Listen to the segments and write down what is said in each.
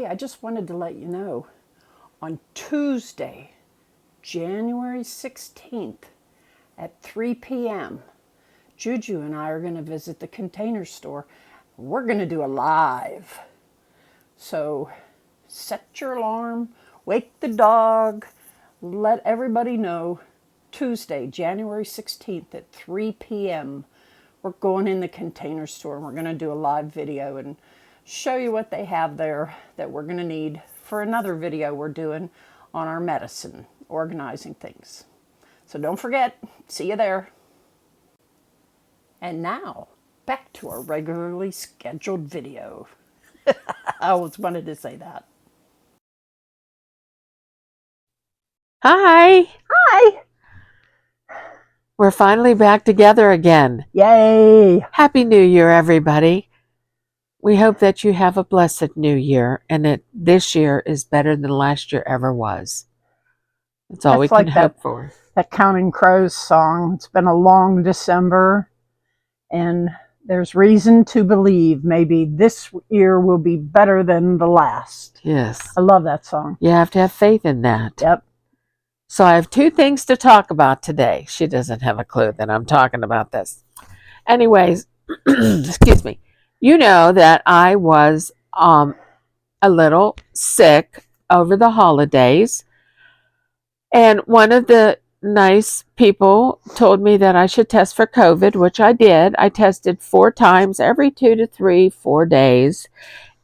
I just wanted to let you know, on Tuesday, January 16th at 3 p.m., Juju and I are going to visit the Container Store. We're going to do a live. So set your alarm, wake the dog, let everybody know. Tuesday, January 16th at 3 p.m., we're going in the Container Store and we're going to do a live video and show you what they have there that we're going to need for another video we're doing on our medicine, organizing things. So don't forget, see you there. And now, back to our regularly scheduled video. I always wanted to say that. Hi. Hi. We're finally back together again. Yay. Happy New Year, everybody. We hope that you have a blessed New Year and that this year is better than last year ever was. That's all we can hope for. That Counting Crows song. It's been a long December, and there's reason to believe maybe this year will be better than the last. Yes. I love that song. You have to have faith in that. Yep. So I have two things to talk about today. She doesn't have a clue that I'm talking about this. Anyways, excuse me. You know that I was a little sick over the holidays. And one of the nice people told me that I should test for COVID, which I did. I tested 4 times every 2 to 3, 4 days.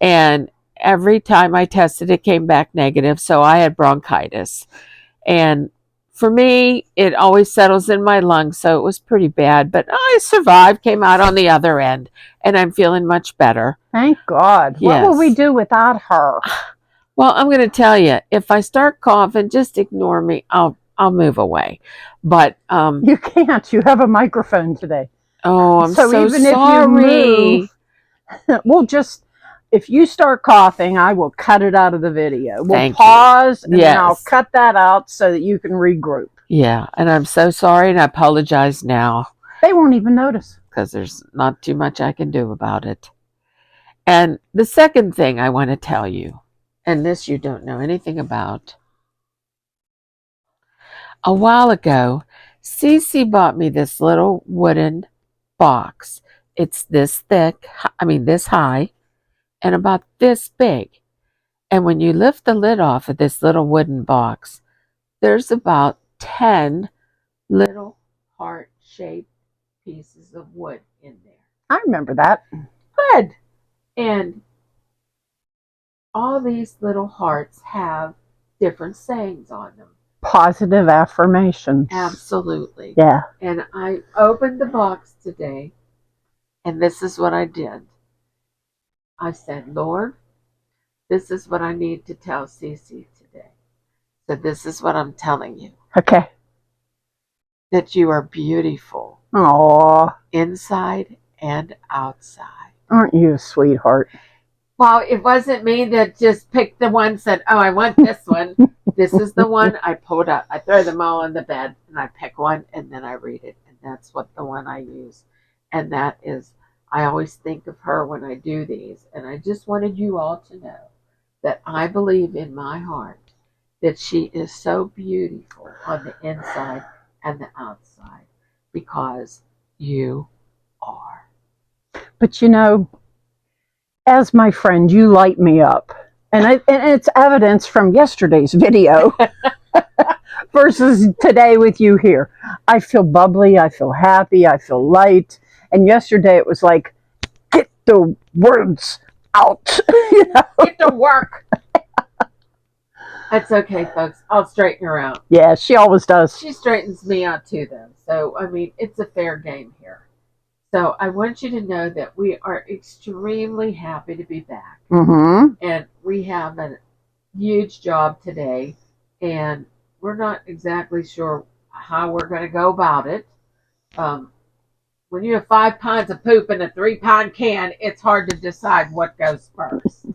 And every time I tested, it came back negative. So I had bronchitis. And for me, it always settles in my lungs, so it was pretty bad. But I survived, came out on the other end, and I'm feeling much better. Thank God. Yes. What will we do without her? Well, I'm going to tell you, if I start coughing, just ignore me. I'll move away. But you can't. You have a microphone today. Oh, I'm so even sorry. If you move, we'll just. If you start coughing, I will cut it out of the video. We'll pause, and then I'll cut that out so that you can regroup. Yeah, and I'm so sorry, and I apologize now. They won't even notice. Because there's not too much I can do about it. And the second thing I want to tell you, and this you don't know anything about. A while ago, Cece bought me this little wooden box. It's this thick, this high, and about this big. And when you lift the lid off of this little wooden box, there's about 10 little heart-shaped pieces of wood in there. I remember that. Good. And all these little hearts have different sayings on them. Positive affirmations. Absolutely. Yeah. And I opened the box today, and this is what I did. I said, Lord, this is what I need to tell Cece today. So this is what I'm telling you. Okay. That you are beautiful. Aww. Inside and outside. Aren't you a sweetheart? Well, it wasn't me that just picked the one, said, oh, I want this one. This is the one. I pull it up. I throw them all in the bed, and I pick one, and then I read it. And that's what the one I use. And that is, I always think of her when I do these. And I just wanted you all to know that I believe in my heart that she is so beautiful on the inside and the outside because you are. But you know, as my friend, you light me up. And it's evidence from yesterday's video versus today with you here. I feel bubbly, I feel happy, I feel light. And yesterday it was like, get the words out. You know? Get to work. That's okay, folks. I'll straighten her out. Yeah, she always does. She straightens me out too, though. So, it's a fair game here. So I want you to know that we are extremely happy to be back. Mm-hmm. And we have a huge job today. And we're not exactly sure how we're going to go about it. When you have 5 pounds of poop in a 3-pound can, it's hard to decide what goes first.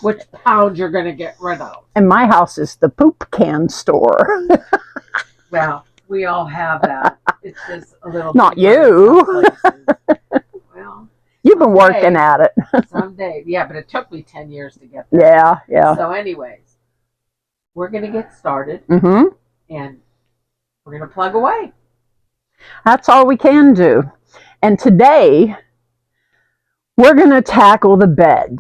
Which pound you're going to get rid of. And my house is the poop can store. Well, we all have that. It's just a little... Not you. Well, You You've been working at it. Someday. Yeah, but it took me 10 years to get there. Yeah, yeah. So anyways, we're going to get started. Mm-hmm. And we're going to plug away. That's all we can do. And today, we're going to tackle the bed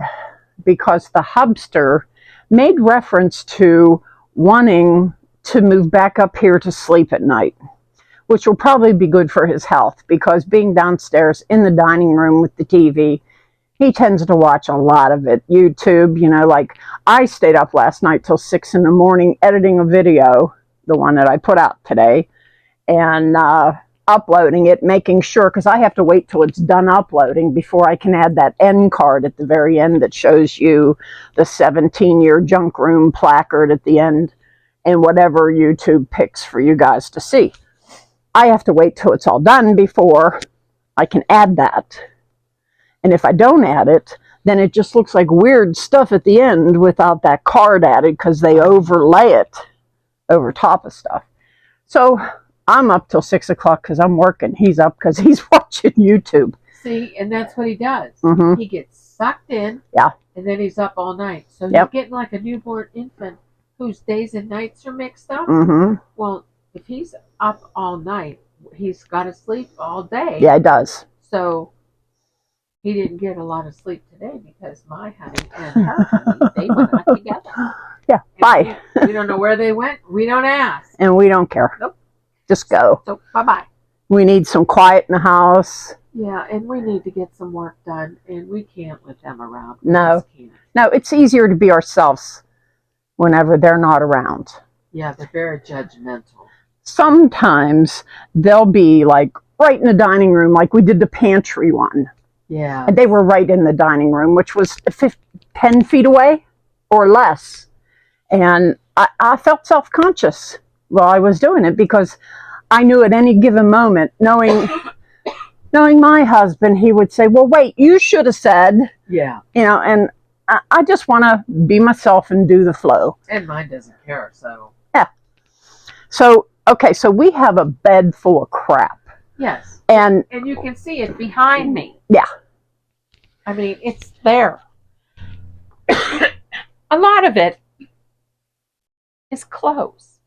because the hubster made reference to wanting to move back up here to sleep at night, which will probably be good for his health because being downstairs in the dining room with the TV, he tends to watch a lot of it. YouTube, you know, like I stayed up last night till 6 in the morning editing a video, the one that I put out today, and uploading it, making sure, because I have to wait till it's done uploading before I can add that end card at the very end that shows you the 17-year junk room placard at the end and whatever YouTube picks for you guys to see. I have to wait till it's all done before I can add that. And if I don't add it, then it just looks like weird stuff at the end without that card added because they overlay it over top of stuff. So I'm up till 6 o'clock because I'm working. He's up because he's watching YouTube. See, and that's what he does. Mm-hmm. He gets sucked in. Yeah. And then he's up all night. So Yep. you're getting like a newborn infant whose days and nights are mixed up. Mm-hmm. Well, if he's up all night, he's got to sleep all day. Yeah, he does. So he didn't get a lot of sleep today because my honey and her honey, they went out together. Yeah, And bye. We don't know where they went. We don't ask. And we don't care. Nope. Just go. So bye-bye. We need some quiet in the house. Yeah, and we need to get some work done, and we can't with them around. We No. just can't. No, it's easier to be ourselves whenever they're not around. Yeah, they're very judgmental. Sometimes they'll be like right in the dining room, like we did the pantry one. Yeah. And they were right in the dining room, which was 10 feet away or less. And I felt self-conscious while I was doing it because I knew at any given moment, knowing my husband, he would say, well, wait, you should have said. Yeah. You know, and I just want to be myself and do the flow. And mine doesn't care, so. Yeah. So, okay, so we have a bed full of crap. Yes. And you can see it behind me. Yeah. I mean, it's there. A lot of it is clothes,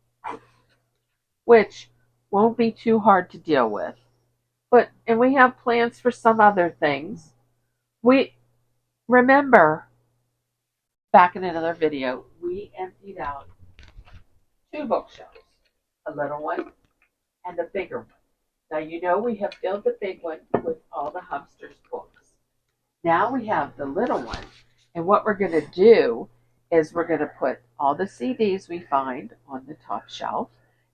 which won't be too hard to deal with. And we have plans for some other things. We remember back in another video, we emptied out 2 bookshelves, a little one and a bigger one. Now, you know we have filled the big one with all the hubster's books. Now we have the little one, and what we're going to do is we're going to put all the CDs we find on the top shelf,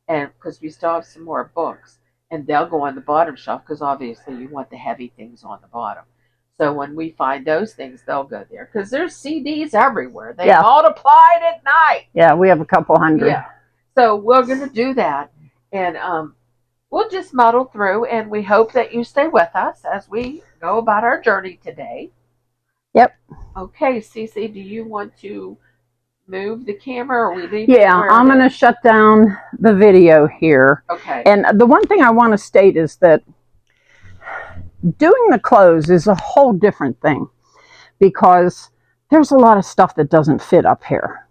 and because we still have some more books, and they'll go on the bottom shelf because obviously you want the heavy things on the bottom. So when we find those things, they'll go there because there's CDs everywhere. They multiplied at night. Yeah, we have a couple hundred. Yeah. So we're going to do that, and we'll just muddle through, and we hope that you stay with us as we go about our journey today. Yep. Okay, Cece, do you want to move the camera, or we leave? Yeah, I'm going to shut down the video here. Okay. And the one thing I want to state is that doing the clothes is a whole different thing because there's a lot of stuff that doesn't fit up here,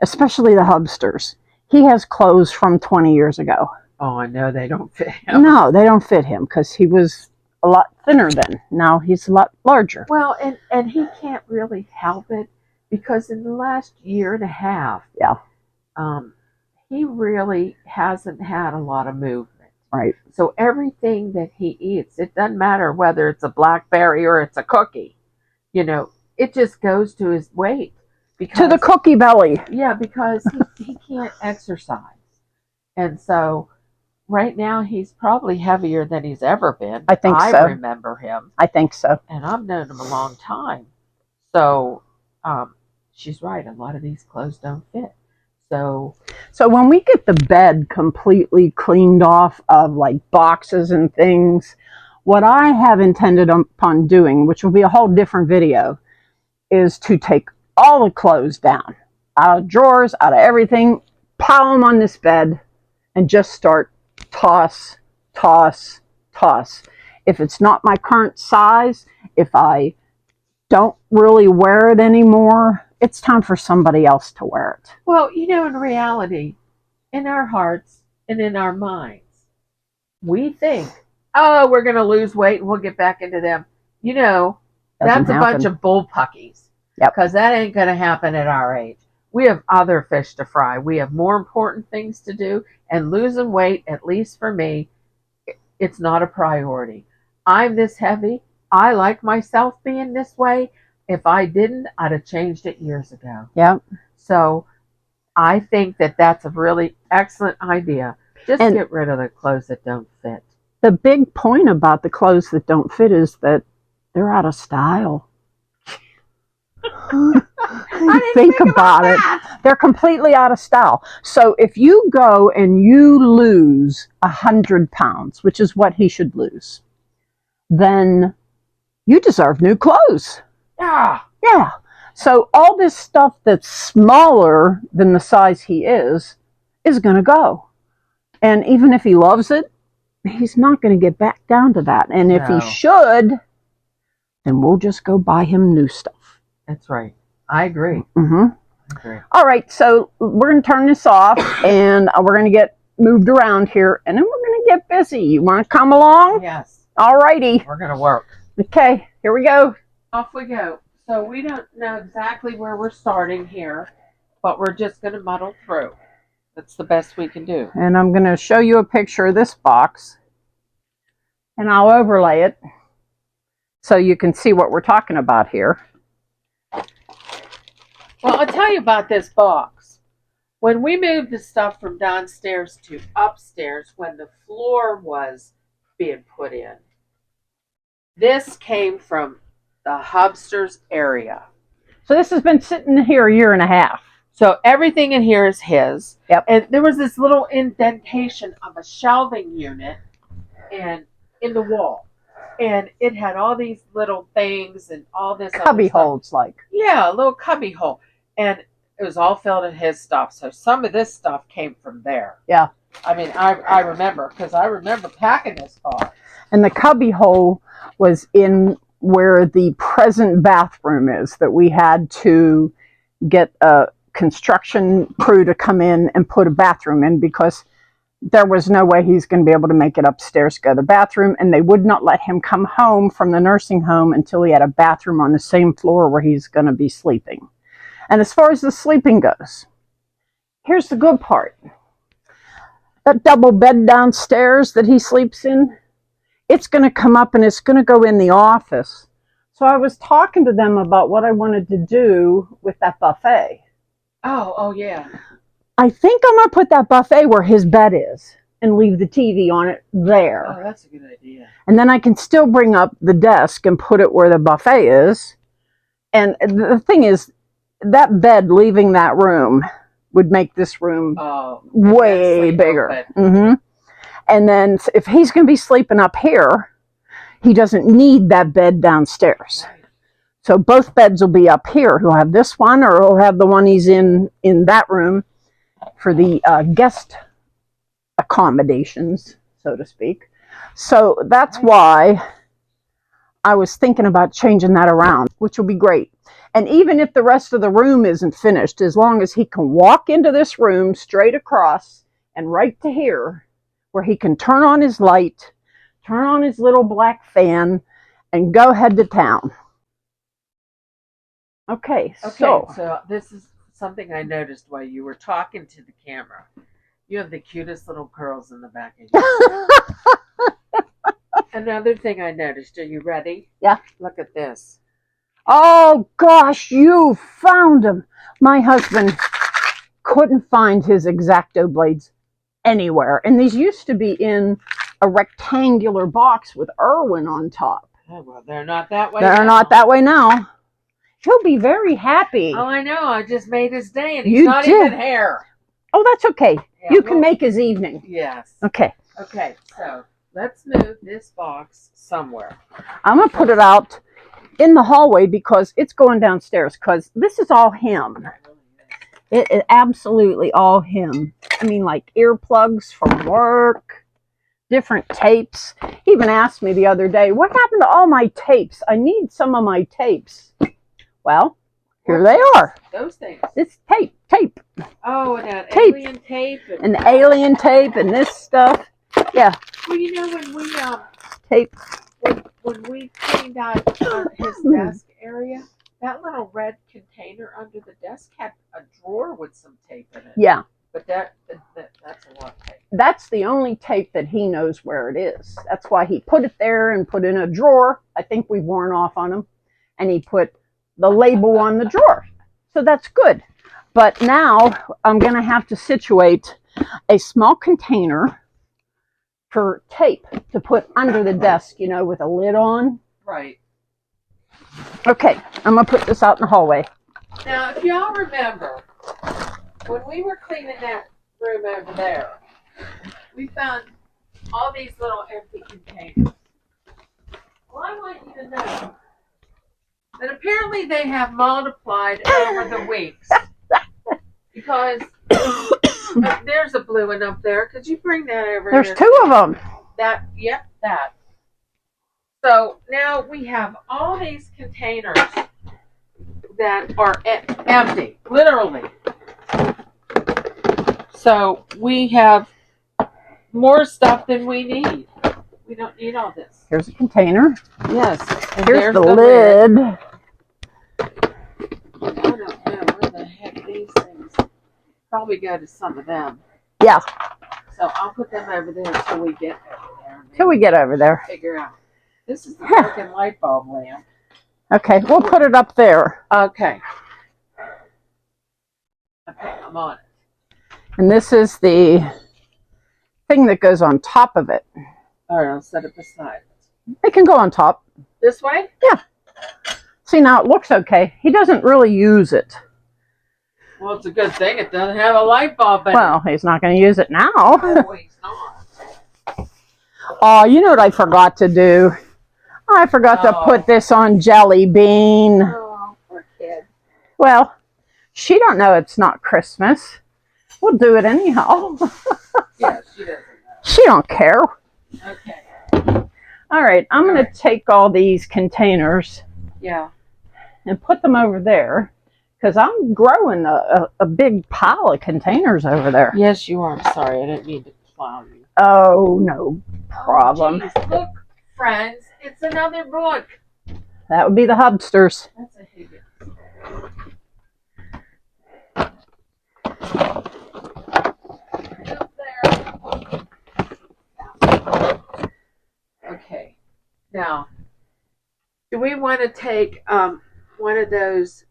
especially the hubsters. He has clothes from 20 years ago. Oh, I know they don't fit him. No, they don't fit him because he was a lot thinner then. Now he's a lot larger. Well, and he can't really help it because in the last year and a half, he really hasn't had a lot of movement. Right. So everything that he eats, it doesn't matter whether it's a blackberry or it's a cookie, you know, it just goes to his weight. Because, to the cookie belly. Yeah, because he can't exercise. And so right now he's probably heavier than he's ever been. I think so. I remember him. I think so. And I've known him a long time. So she's right. A lot of these clothes don't fit. So when we get the bed completely cleaned off of like boxes and things, what I have intended upon doing, which will be a whole different video, is to take all the clothes down, out of drawers, out of everything, pile them on this bed, and just start toss, toss, toss. If it's not my current size, if I don't really wear it anymore, it's time for somebody else to wear it. Well, in reality, in our hearts and in our minds, we think, oh, we're going to lose weight and we'll get back into them. That's a bunch of bull puckies. Yep. Because that ain't going to happen at our age. We have other fish to fry. We have more important things to do. And losing weight, at least for me, it's not a priority. I'm this heavy. I like myself being this way. If I didn't, I'd have changed it years ago. Yep. So I think that that's a really excellent idea. Just get rid of the clothes that don't fit. The big point about the clothes that don't fit is that they're out of style. Think about it. They're completely out of style. So if you go and you lose 100 pounds, which is what he should lose, then you deserve new clothes. Yeah. So all this stuff that's smaller than the size he is going to go. And even if he loves it, he's not going to get back down to that. And if he should, then we'll just go buy him new stuff. That's right. I agree. Mm-hmm. I agree. All right, so we're going to turn this off, and we're going to get moved around here, and then we're going to get busy. You want to come along? Yes. All righty. We're going to work. Okay, here we go. Off we go. So we don't know exactly where we're starting here, but we're just going to muddle through. That's the best we can do. And I'm going to show you a picture of this box, and I'll overlay it so you can see what we're talking about here. Well, I'll tell you about this box. When we moved the stuff from downstairs to upstairs, when the floor was being put in, this came from the Hubsters area. So this has been sitting here a year and a half. So everything in here is his. Yep. And there was this little indentation of a shelving unit in the wall. And it had all these little things and all this cubby holes, like. Yeah, a little cubby hole. And it was all filled in his stuff. So some of this stuff came from there. Yeah. I mean, I remember, because I remember packing this box. And the cubby hole was in where the present bathroom is, that we had to get a construction crew to come in and put a bathroom in, because there was no way he's going to be able to make it upstairs to go to the bathroom, and they would not let him come home from the nursing home until he had a bathroom on the same floor where he's going to be sleeping. And as far as the sleeping goes, here's the good part. That double bed downstairs that he sleeps in, it's going to come up and it's going to go in the office. So I was talking to them about what I wanted to do with that buffet. Oh yeah. I think I'm going to put that buffet where his bed is and leave the TV on it there. Oh, that's a good idea. And then I can still bring up the desk and put it where the buffet is. And the thing is, that bed leaving that room would make this room way bigger. Mm-hmm. And then if he's going to be sleeping up here, he doesn't need that bed downstairs. Right. So both beds will be up here. He'll have this one, or he'll have the one he's in that room for the guest accommodations, so to speak. So that's why I was thinking about changing that around, which will be great. And even if the rest of the room isn't finished, as long as he can walk into this room straight across and right to here, where he can turn on his light, turn on his little black fan, and go head to town. Okay, so this is something I noticed while you were talking to the camera. You have the cutest little curls in the back of your head. Another thing I noticed, are you ready? Yeah. Look at this. Oh gosh, you found them. My husband couldn't find his X-Acto blades anywhere. And these used to be in a rectangular box with Irwin on top. Oh, well, they're not that way They're not that way now. He'll be very happy. Oh, I know. I just made his day, and he's not even here. Oh, that's okay. Yeah, you can make his evening. Yes. Okay. Okay, so let's move this box somewhere. I'm going to put it out in the hallway because it's going downstairs, because this is all him. It is absolutely all him. I mean, like earplugs from work, different tapes. He even asked me the other day, what happened to all my tapes? I need some of my tapes. Well, here they are. Those things. It's tape. Oh, and that Tape. alien tape. And the alien tape and this stuff. Yeah. Well, you know, when we Tape. when we cleaned out his desk area, that little red container under the desk had a drawer with some tape in it. Yeah. But that's a lot of tape. That's the only tape that he knows where it is. That's why he put it there and put in a drawer. I think we've worn off on him. And he put the label on the drawer. So that's good. But now I'm going to have to situate a small container for tape to put under the desk, you know, with a lid on. Right. Okay, I'm going to put this out in the hallway. Now, if y'all remember, when we were cleaning that room over there, we found all these little empty containers. Well, I want you to know that apparently they have multiplied over the weeks. Because there's a blue one up there. Could you bring that over There's here? two of them. Yep, that. So now we have all these containers that are empty, literally. So we have more stuff than we need. We don't need all this. Here's a container. Yes. And Here's the lid. I don't know where the heck these things. Probably go to some of them. Yeah. So I'll put them over there until we get over there. Till we get over there. Figure out. This is the broken light bulb lamp. Okay, we'll put it up there. Okay. Okay, I'm on it. And this is the thing that goes on top of it. All right, I'll set it beside it. It can go on top. This way? Yeah. See, now it looks okay. He doesn't really use it. Well, it's a good thing it doesn't have a light bulb in it. Well, he's not going to use it now. Oh, he's not. Oh, you know what I forgot to do? I forgot to put this on Jelly Bean. Oh, poor kid. Well, she don't know it's not Christmas. We'll do it anyhow. Yeah, she doesn't know. She don't care. Okay. All right, I'm going to take all these containers and put them over there because I'm growing a big pile of containers over there. Yes, you are. I'm sorry. I didn't mean to plow you. Oh, no problem. Oh, look, friends. It's another book. That would be the Hubsters. That's a Higgins. Up there. Okay. Now, do we want to take one of those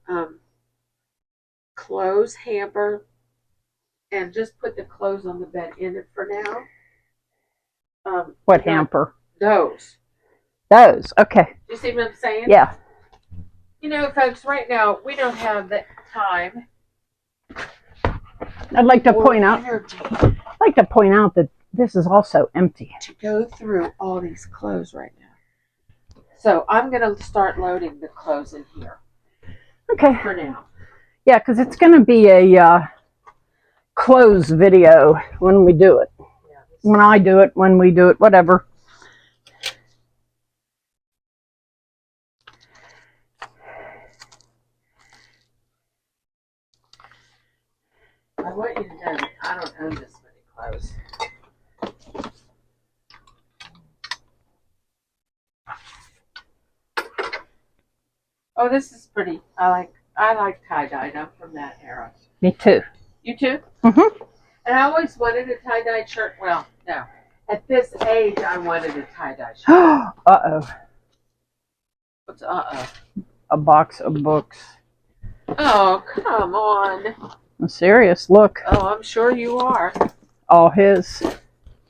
clothes hamper and just put the clothes on the bed in it for now? What hamper? Those. Those. Okay. Do you see what I'm saying? Yeah. You know, folks, right now, we don't have the time. I'd like to point out. Energy I'd like to point out that this is also empty. to go through all these clothes right now. So I'm going to start loading the clothes in here Okay. for now. Yeah, because it's going to be a clothes video when we do it. Yeah, When I do it, when we do it, whatever. I want you to know that I don't own this many clothes. Oh, this is pretty. I like tie-dye. I'm from that era. Me too. You too? Mm-hmm. And I always wanted a tie-dye shirt. Well, no. At this age, I wanted a tie-dye shirt. Uh-oh. What's uh-oh? A box of books. Oh, come on. I'm serious. Look. Oh, I'm sure you are. All his.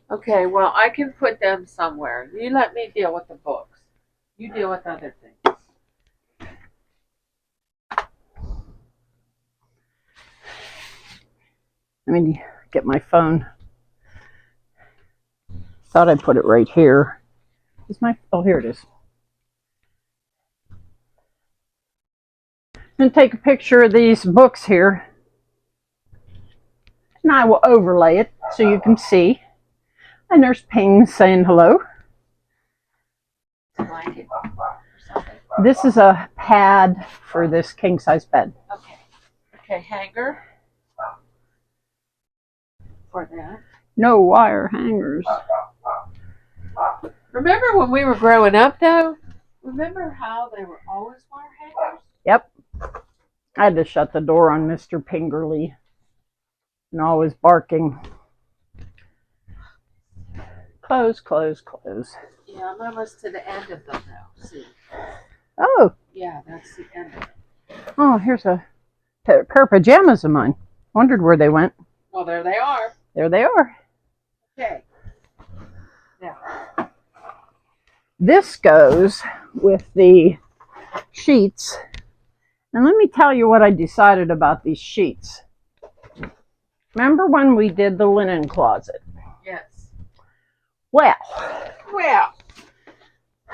Okay, well, I can put them somewhere. You let me deal with the books. You deal with other things. Let me get my phone. Thought I'd put it right here. Oh, here it is. I'm going to take a picture of these books here. And I will overlay it so you can see. And there's Ping saying hello. Blanket or something. This is a pad for this king size bed. Okay. Okay, hanger. For that. No wire hangers. Remember when we were growing up, though? Remember how they were always wire hangers? Yep. I had to shut the door on Mr. Pingerly. And always barking. Close, close, close. Yeah, I'm almost to the end of them now. See? Oh. Yeah, that's the end of it. Oh, here's a pair of pajamas of mine. Wondered where they went. Well, there they are. There they are. Okay. Now. This goes with the sheets. And let me tell you what I decided about these sheets. Remember when we did the linen closet? Yes. Well.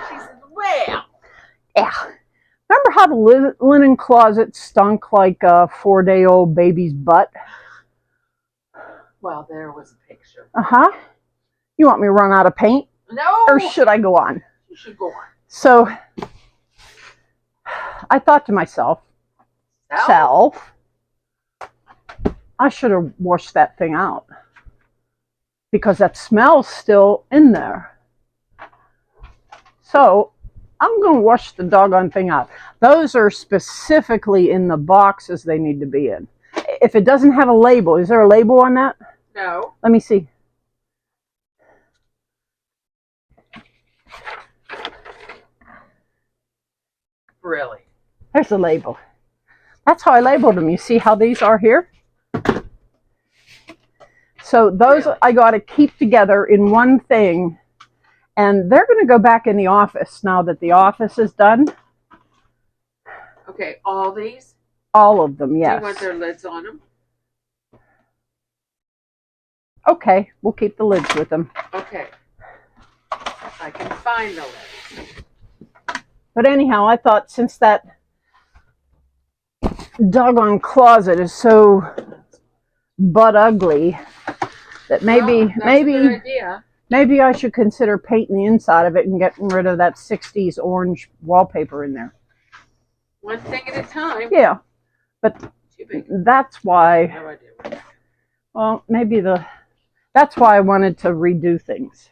She said, well. Yeah. Remember how the linen closet stunk like a 4-day-old baby's butt? Well, there was a picture. Uh-huh. You want me to run out of paint? No. Or should I go on? You should go on. So, I thought to myself, I should have washed that thing out. Because that smell's still in there. So, I'm going to wash the doggone thing out. Those are specifically in the boxes they need to be in. If it doesn't have a label, is there a label on that? No. Let me see. Really? There's a label. That's how I labeled them. You see how these are here? So those Really? I got to keep together in one thing. And they're going to go back in the office now that the office is done. Okay, all these? All of them, yes. Do you want their lids on them? Okay, we'll keep the lids with them. Okay. If I can find the lids. But anyhow, I thought since that doggone closet is so butt ugly that maybe Well, that's a good idea. Maybe I should consider painting the inside of it and getting rid of that 60s orange wallpaper in there. One thing at a time. Yeah, but that's why. No idea. Well, that's why I wanted to redo things.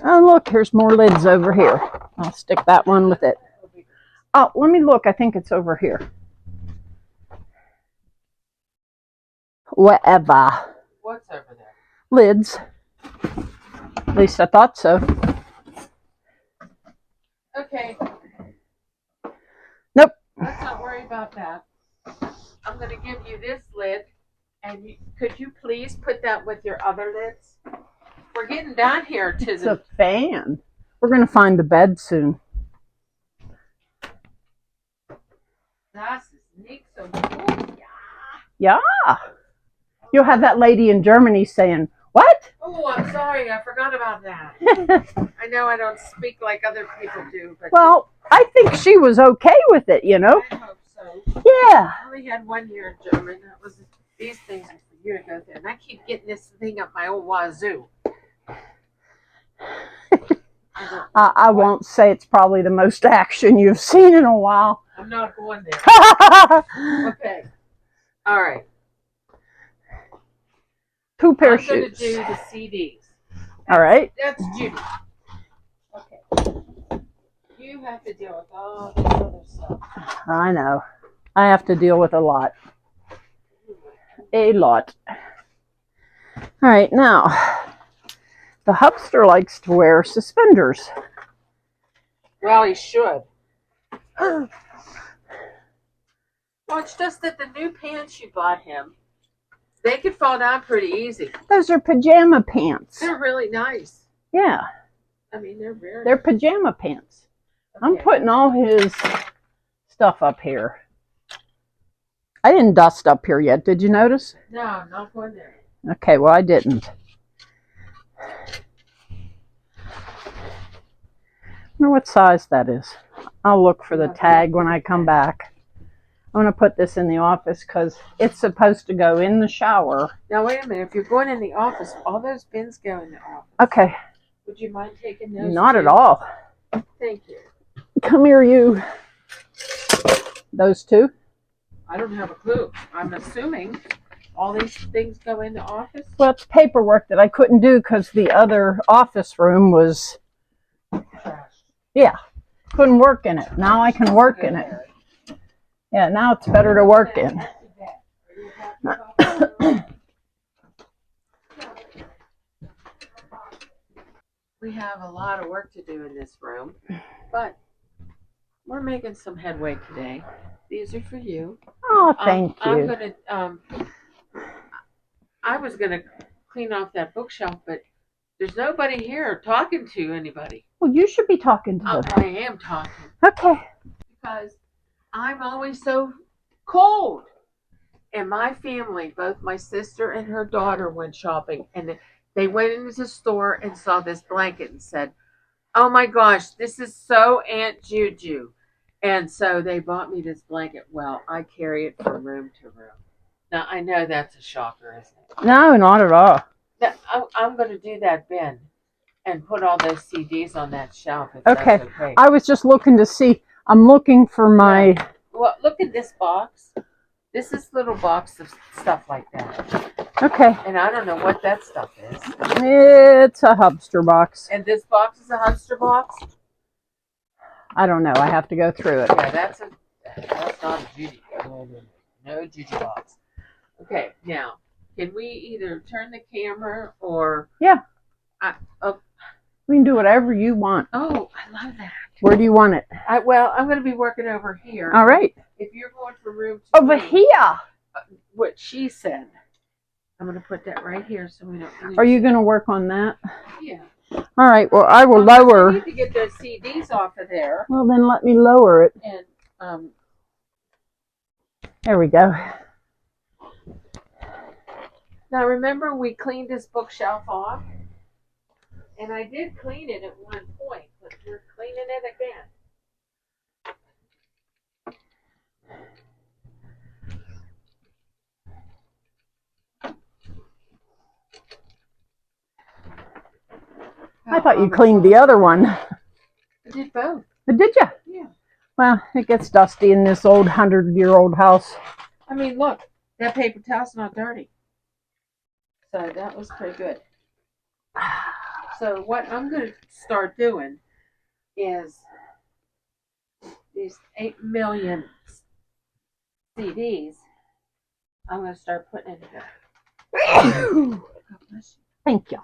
Oh, look, here's more lids over here. I'll stick that one with it. Oh, let me look. I think it's over here. Whatever. What's over there? Lids. At least I thought so. Okay. Nope. Let's not worry about that. I'm going to give you this lid. And could you please put that with your other lids? We're getting down here to It's a fan. We're going to find the bed soon. Das ist nicht so gut. Yeah. You'll have that lady in Germany saying, what? Oh, I'm sorry. I forgot about that. I know I don't speak like other people do. But well, I think she was okay with it, you know. I hope so. Yeah. I only had 1 year in German. That was these things are for you to go through. And I keep getting this thing up my old wazoo. I won't say it's probably the most action you've seen in a while. I'm not going there. Okay. All right. 2 pair of I'm going to shoes. do the CDs. All right. That's Judy. Okay. You have to deal with all this other stuff. I know. I have to deal with a lot. A lot. All right, now, the hubster likes to wear suspenders. Well, he should. Well, it's just that the new pants you bought him, they could fall down pretty easy. Those are pajama pants. They're really nice. Yeah. I mean, they're very They're pajama pants. Okay. I'm putting all his stuff up here. I didn't dust up here yet. Did you notice? No, I'm not going there. Okay, well, I didn't. I wonder what size that is. I'll look for the tag when I come back. I'm going to put this in the office because it's supposed to go in the shower. Now, wait a minute. If you're going in the office, all those bins go in the office. Okay. Would you mind taking those? Not at all. Thank you. Come here, you. Those two? I don't have a clue. I'm assuming all these things go in the office. Well, it's paperwork that I couldn't do because the other office room was, yeah, couldn't work in it. Now I can work in it. Yeah, now it's better to work in. We have a lot of work to do in this room, but we're making some headway today. These are for you. Oh, thank you. I'm gonna. I was gonna clean off that bookshelf, but there's nobody here talking to anybody. Well, you should be talking to them. I am talking. Okay. Because I'm always so cold. And my family, both my sister and her daughter, went shopping, and they went into the store and saw this blanket and said, "Oh my gosh, this is so Aunt Juju." And so they bought me this blanket. Well, I carry it from room to room. Now, I know that's a shocker, isn't it? No, not at all. Now, I'm going to do that bin and put all those CDs on that shelf. If Okay. That's okay. I was just looking to see. I'm looking for my... Well, look at this box. This is a little box of stuff like that. Okay. And I don't know what that stuff is. It's a Hubster box. And this box is a Hubster box? I don't know. I have to go through it. Yeah, that's not a Judy. No Judy box. Okay, now, can we either turn the camera or... Yeah. We can do whatever you want. Oh, I love that. Where do you want it? Well, I'm going to be working over here. All right. If you're going for room 2, over here. What she said. I'm going to put that right here so we don't lose Are you going to work on that? Yeah. All right. Well, I will lower. I need to get those CDs off of there. Well, then let me lower it. And there we go. now remember we cleaned this bookshelf off? And I did clean it at one point, but we're cleaning it again. I thought you cleaned the other one. I did both. But did you? Yeah. Well, it gets dusty in this old 100-year-old house. I mean, look, that paper towel's not dirty. So that was pretty good. So what I'm going to start doing is these 8 million CDs, I'm going to start putting in here. Thank you.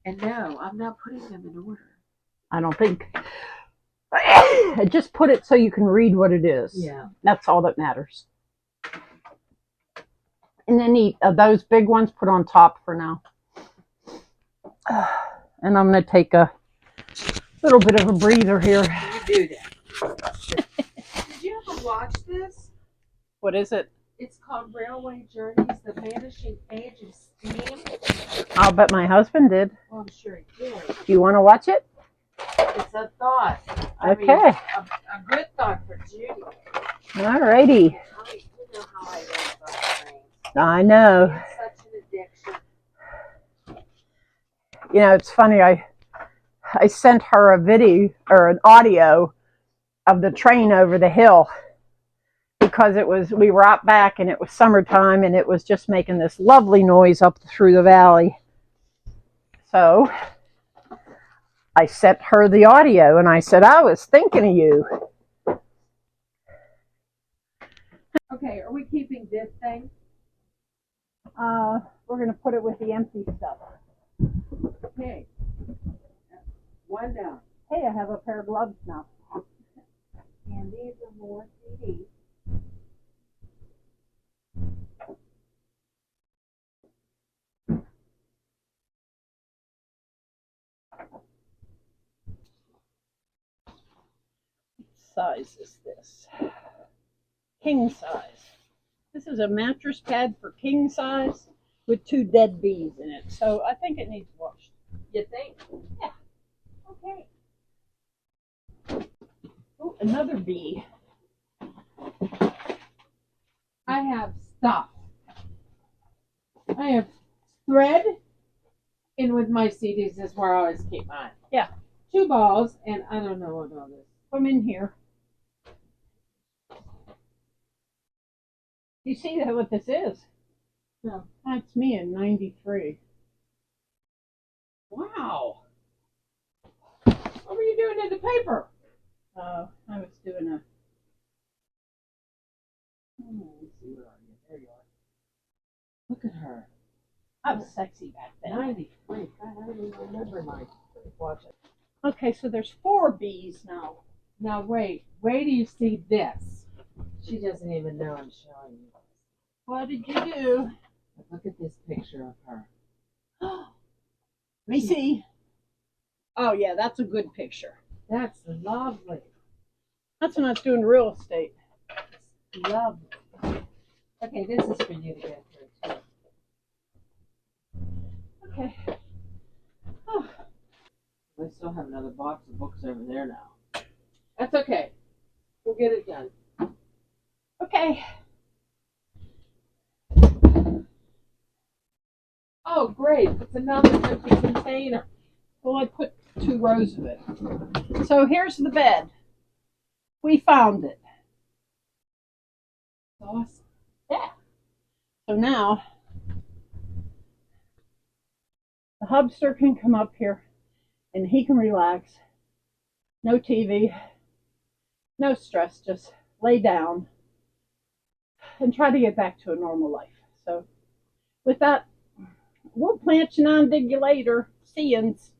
And no, I'm not putting them in order. I don't think. I just put it so you can read what it is. Yeah. That's all that matters. And then those big ones put on top for now. And I'm going to take a little bit of a breather here. You do that. Did you ever watch this? What is it? It's called Railway Journeys, The Vanishing Age of Steam. I'll bet my husband did. Oh, I'm sure he did. Do you want to watch it? It's a thought. I Okay. mean, a good thought for Judy. All righty. You know how I am about trains. I know. It's such an addiction. You know, it's funny. I sent her a video or an audio of the train over the hill because we were out back and it was summertime and it was just making this lovely noise up through the valley. So I sent her the audio and I said, I was thinking of you. Okay, are we keeping this thing? We're going to put it with the empty stuff. Okay. One down. Hey, I have a pair of gloves now. And these are more CDs. What size is this? King size. This is a mattress pad for king size with 2 dead bees in it. So I think it needs washed. You think? Yeah. Okay. Oh, another bee. I have stuff. I have thread. In with my CDs is where I always keep mine. Yeah. 2 balls, and I don't know what all this. Put them in here. You see that what this is? No. That's me in '93. Wow. What were you doing in the paper? I was doing a. Let's see, where are you? There you are. Look at her. I was sexy back then. 93. I don't even remember 93. Watch it. Okay, so there's 4 B's now. Now wait till you see this. She doesn't even know I'm showing you. What did you do? Look at this picture of her. Let me see. Oh yeah, that's a good picture. That's lovely. That's when I was doing real estate. Lovely. Okay, this is for you to get through too. Okay. Oh. I still have another box of books over there now. That's okay. We'll get it done. Okay. Oh, great. It's another empty container. Well, I put 2 rows of it. So here's the bed. We found it. Awesome. Yeah. So now the hubster can come up here and he can relax. No TV, no stress, just lay down and try to get back to a normal life. So with that, we'll plant you on dig you later. See yous.